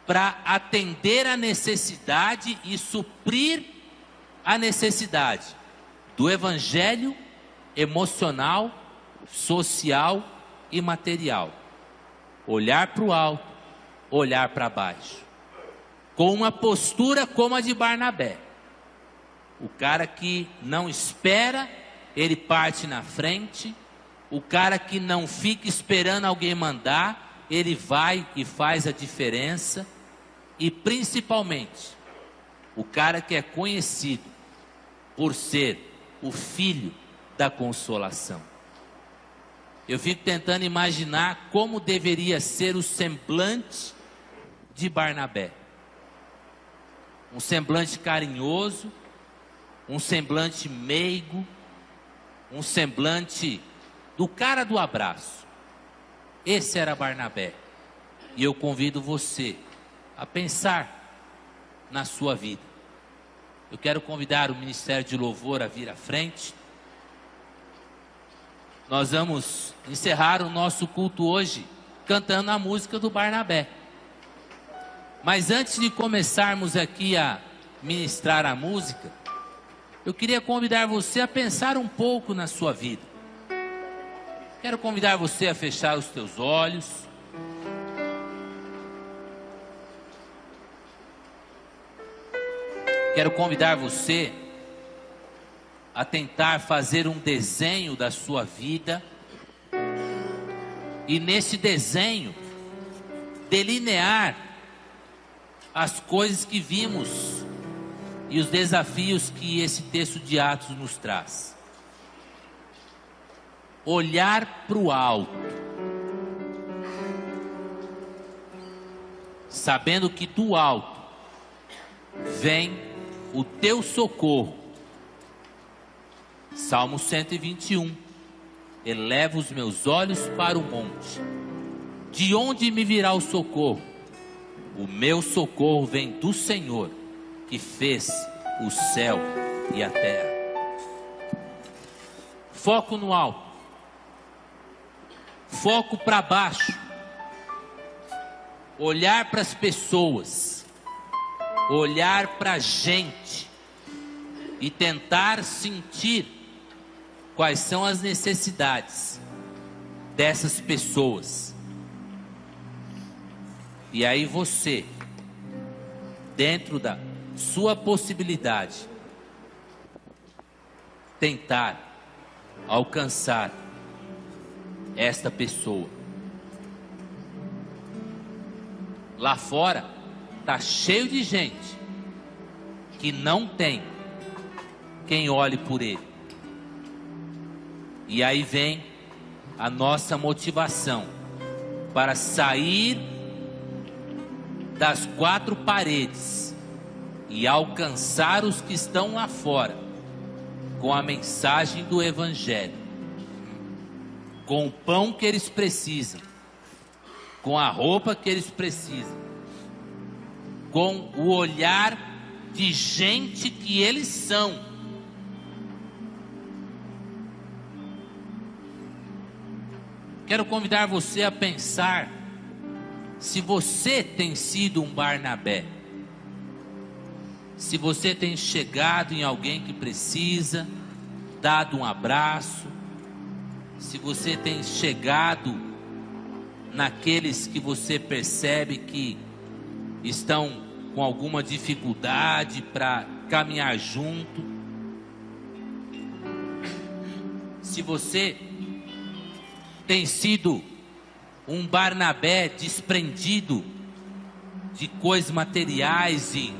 para atender a necessidade e suprir a necessidade do evangelho emocional, social e material. Olhar para o alto, olhar para baixo, com uma postura como a de Barnabé. O cara que não espera, ele parte na frente. O cara que não fica esperando alguém mandar, ele vai e faz a diferença. E principalmente, o cara que é conhecido por ser o filho da consolação. Eu fico tentando imaginar como deveria ser o semblante de Barnabé. Um semblante carinhoso, um semblante meigo, um semblante do cara do abraço. Esse era Barnabé. E eu convido você a pensar na sua vida. Eu quero convidar o Ministério de Louvor a vir à frente. Nós vamos encerrar o nosso culto hoje cantando a música do Barnabé. Mas antes de começarmos aqui a ministrar a música, eu queria convidar você a pensar um pouco na sua vida. Quero convidar você a fechar os teus olhos. Quero convidar você a tentar fazer um desenho da sua vida. E nesse desenho, delinear as coisas que vimos e os desafios que esse texto de Atos nos traz. Olhar para o alto, sabendo que do alto vem o teu socorro. Salmo 121. Eleva os meus olhos para o monte. De onde me virá o socorro? O meu socorro vem do Senhor, que fez o céu e a terra. Foco no alto. Foco para baixo. olhar para as pessoas, olhar para a gente e tentar sentir quais são as necessidades dessas pessoas. E aí você, dentro da sua possibilidade, tentar alcançar esta pessoa. Lá fora está cheio de gente que não tem quem olhe por ele. E aí vem a nossa motivação para sair das quatro paredes e alcançar os que estão lá fora com a mensagem do Evangelho, com o pão que eles precisam, com a roupa que eles precisam, com o olhar de gente que eles são. Quero convidar você a pensar se você tem sido um Barnabé, se você tem chegado em alguém que precisa, dado um abraço, se você tem chegado naqueles que você percebe que estão com alguma dificuldade para caminhar junto, se você tem sido um Barnabé desprendido de coisas materiais e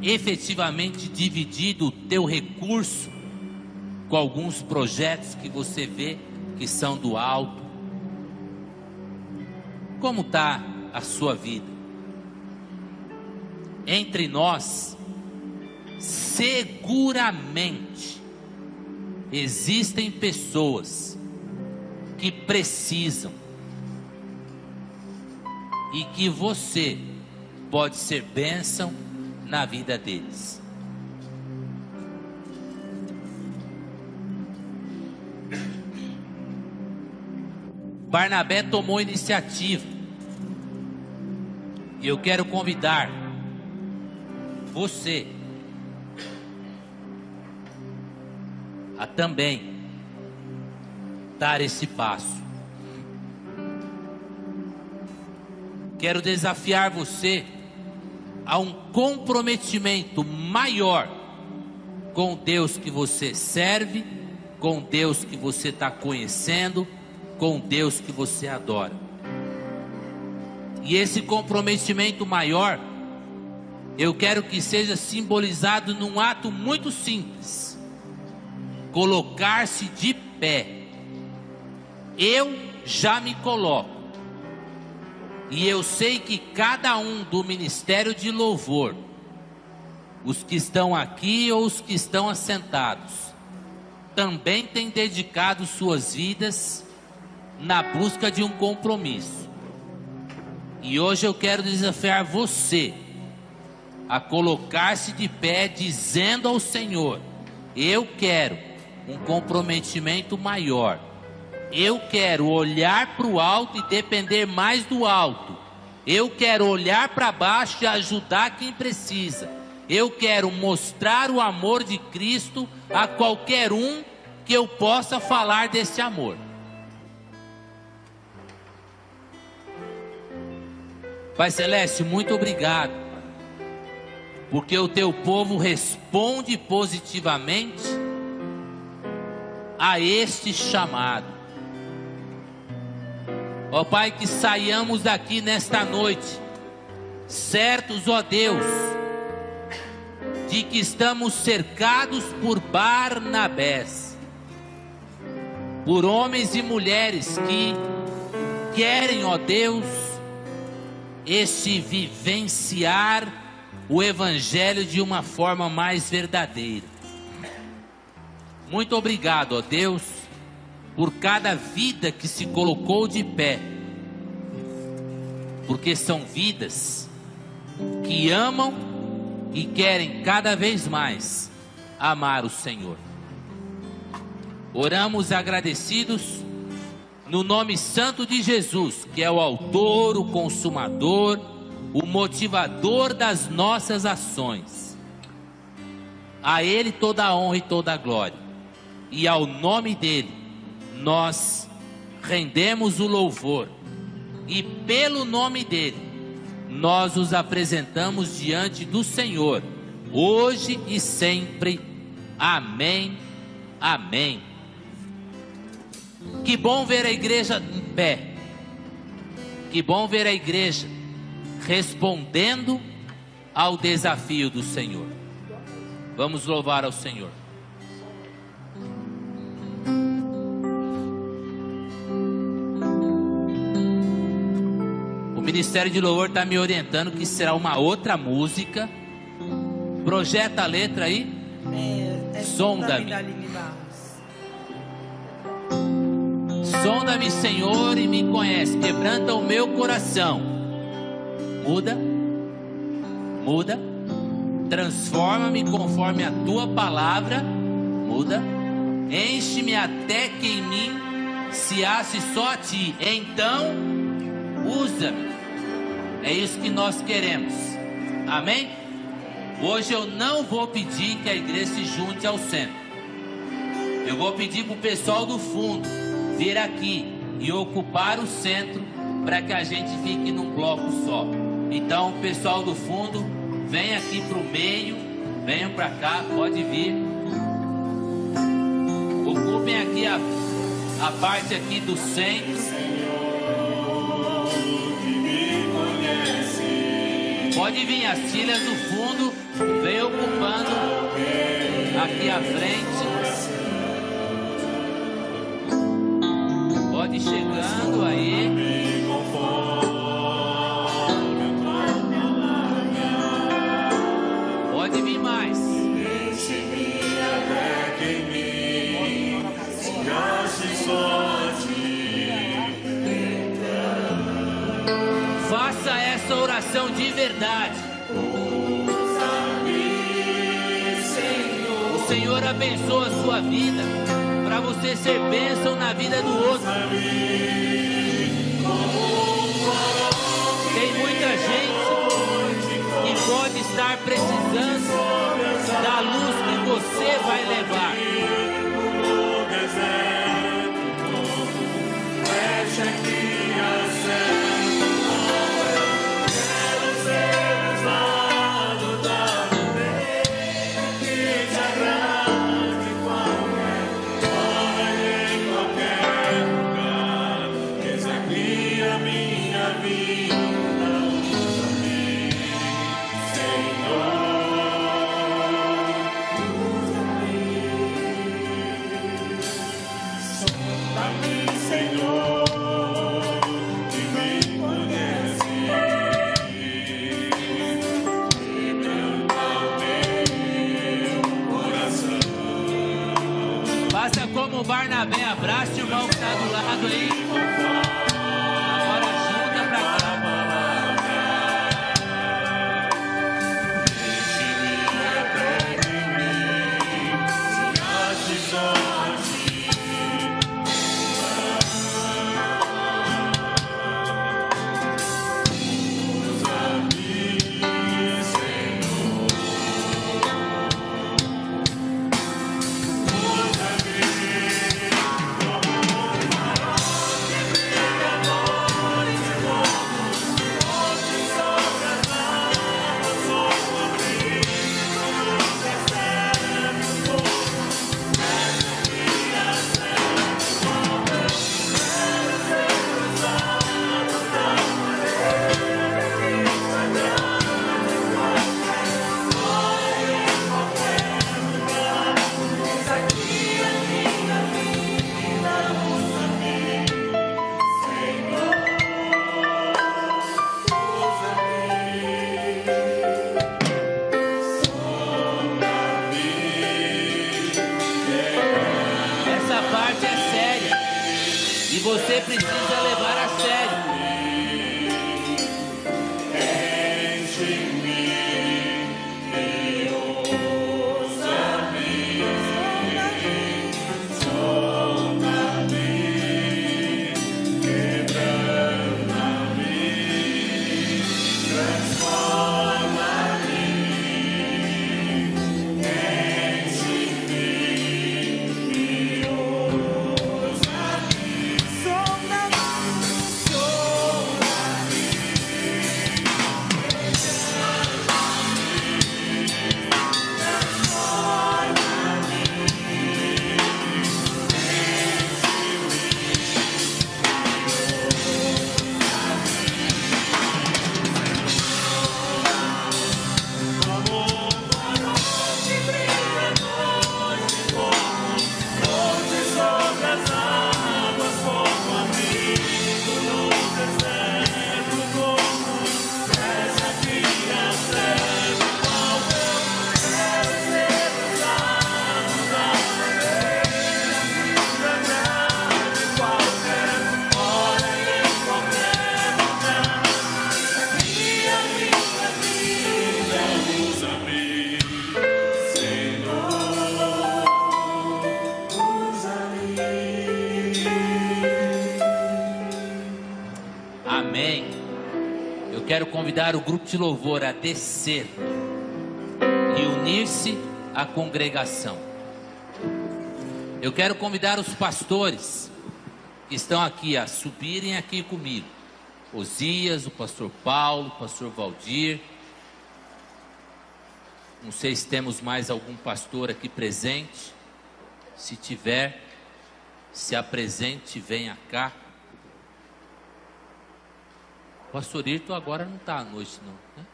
efetivamente dividido o teu recurso com alguns projetos que você vê que são do alto. Como está a sua vida? Entre nós, seguramente existem pessoas que precisam e que você pode ser bênção na vida deles. Barnabé tomou iniciativa e eu quero convidar você a também dar esse passo. Quero desafiar você a um comprometimento maior com Deus que você serve, com Deus que você está conhecendo, com Deus que você adora. E esse comprometimento maior, eu quero que seja simbolizado num ato muito simples: colocar-se de pé. Eu já me coloco. E eu sei que cada um do Ministério de Louvor, os que estão aqui ou os que estão assentados, também tem dedicado suas vidas na busca de um compromisso. E hoje eu quero desafiar você a colocar-se de pé, dizendo ao Senhor: eu quero um comprometimento maior. Eu quero olhar para o alto e depender mais do alto. Eu quero olhar para baixo e ajudar quem precisa. Eu quero mostrar o amor de Cristo a qualquer um que eu possa falar desse amor. Pai Celeste, muito obrigado, porque o teu povo responde positivamente a este chamado. Ó Pai, que saiamos daqui nesta noite certos, ó Deus, de que estamos cercados por Barnabés, por homens e mulheres que querem, ó Deus, este vivenciar o Evangelho de uma forma mais verdadeira. Muito obrigado, ó Deus, por cada vida que se colocou de pé, porque são vidas que amam e querem cada vez mais amar o Senhor. Oramos agradecidos no nome santo de Jesus, que é o autor, o consumador o motivador das nossas ações. A Ele toda a honra e toda a glória, e ao nome dEle nós rendemos o louvor, e pelo nome dEle nós os apresentamos diante do Senhor, hoje e sempre. Amém, amém. Que bom ver a igreja em pé, que bom ver a igreja respondendo ao desafio do Senhor. Vamos louvar ao Senhor. O Ministério de Louvor está me orientando que será uma outra música. Projeta a letra aí. Sonda-me. Sonda-me, Senhor, e me conhece. Quebranta o meu coração. Muda. Transforma-me conforme a tua palavra. Enche-me até que em mim se ache só a ti. Então, usa-me. É isso que nós queremos. Amém? Hoje eu não vou pedir que a igreja se junte ao centro. Eu vou pedir para o pessoal do fundo vir aqui e ocupar o centro, para que a gente fique num bloco só. Então, o pessoal do fundo, vem aqui para o meio, venham para cá, pode vir. Ocupem aqui a parte aqui do centro. Pode vir as filhas do fundo, vem ocupando aqui à frente. Pode ir chegando aí. Pode vir mais. Faça essa oração de verdade. O Senhor abençoa a sua vida, para você ser bênção na vida do outro. Tem muita gente que pode estar precisando da luz que você vai levar. Faça como o Barnabé, abraça o irmão que está do lado aí. Agora ajuda pra cá. Você precisa levar a sério. Amém. Eu quero convidar o grupo de louvor a descer e unir-se à congregação. Eu quero convidar os pastores que estão aqui a subirem aqui comigo. Osias, o pastor Paulo, o pastor Valdir. Não sei se temos mais algum pastor aqui presente. Se tiver, se apresente, venha cá. O pastor Irto agora não está à noite não, né?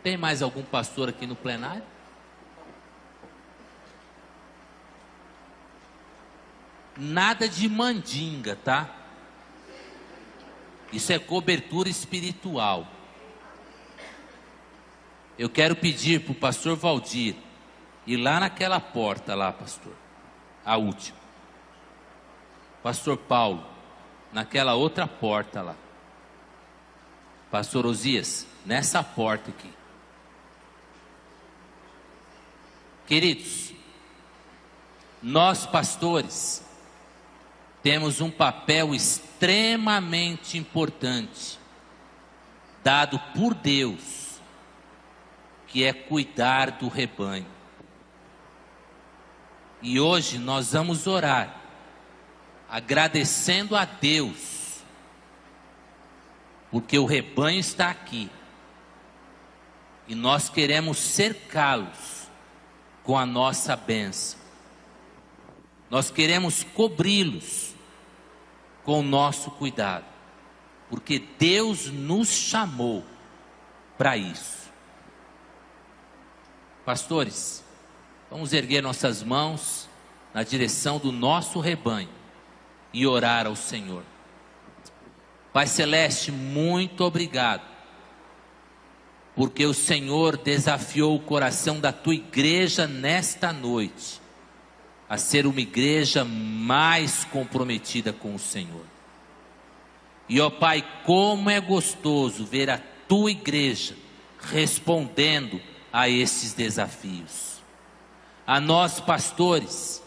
Tem mais algum pastor aqui no plenário? Nada de mandinga, tá? Isso é cobertura espiritual. Eu quero pedir para o pastor Valdir ir lá naquela porta lá, pastor, a última. Pastor Paulo, naquela outra porta lá. Pastor Osias, nessa porta aqui. Queridos, nós pastores temos um papel extremamente importante dado por Deus, que é cuidar do rebanho. E hoje nós vamos orar, agradecendo a Deus, porque o rebanho está aqui, e nós queremos cercá-los com a nossa bênção. Nós queremos cobri-los com o nosso cuidado, porque Deus nos chamou para isso. Pastores, vamos erguer nossas mãos na direção do nosso rebanho e orar ao Senhor. Pai Celeste, muito obrigado, porque o Senhor desafiou o coração da tua igreja nesta noite a ser uma igreja mais comprometida com o Senhor. E ó Pai, como é gostoso ver a tua igreja respondendo a esses desafios. A nós pastores,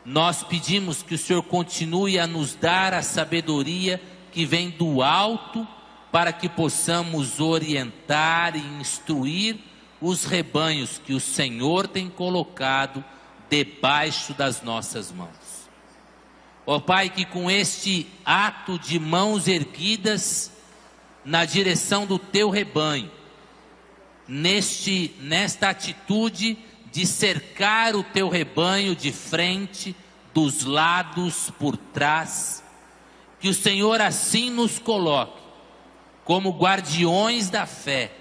nós pedimos que o Senhor continue a nos dar a sabedoria que vem do alto, para que possamos orientar e instruir os rebanhos que o Senhor tem colocado debaixo das nossas mãos. Ó Pai, que com este ato de mãos erguidas na direção do teu rebanho, nesta atitude de cercar o teu rebanho de frente, dos lados, por trás, que o Senhor assim nos coloque como guardiões da fé,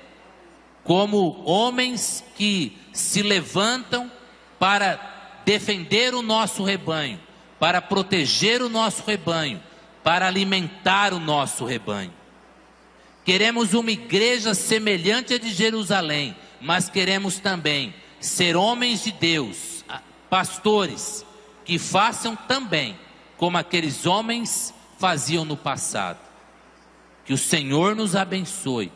como homens que se levantam para defender o nosso rebanho, para proteger o nosso rebanho, para alimentar o nosso rebanho. Queremos uma igreja semelhante à de Jerusalém, mas queremos também ser homens de Deus, pastores, que façam também como aqueles homens faziam no passado. Que o Senhor nos abençoe,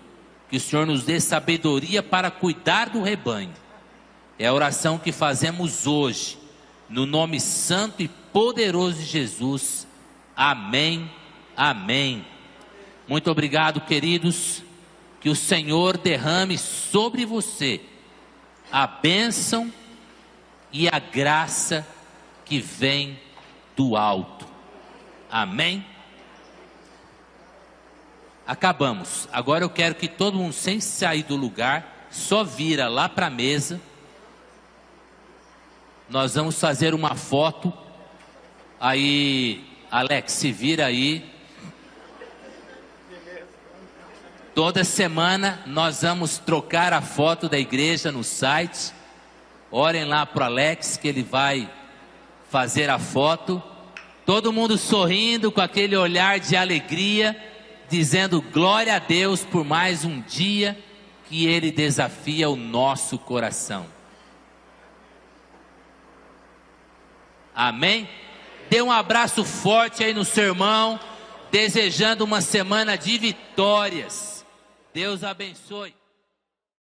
que o Senhor nos dê sabedoria para cuidar do rebanho. É a oração que fazemos hoje, no nome santo e poderoso de Jesus. Amém, amém. Muito obrigado, queridos. Que o Senhor derrame sobre você a bênção e a graça que vem do alto. Amém? Acabamos. Agora eu quero que todo mundo, sem sair do lugar, só vira lá para a mesa. Nós vamos fazer uma foto. Aí, Alex, se vira aí. Toda semana nós vamos trocar a foto da igreja no site. Orem lá para o Alex, que ele vai fazer a foto. Todo mundo sorrindo, com aquele olhar de alegria, dizendo glória a Deus por mais um dia que Ele desafia o nosso coração. Amém? Dê um abraço forte aí no seu irmão, desejando uma semana de vitórias. Deus abençoe.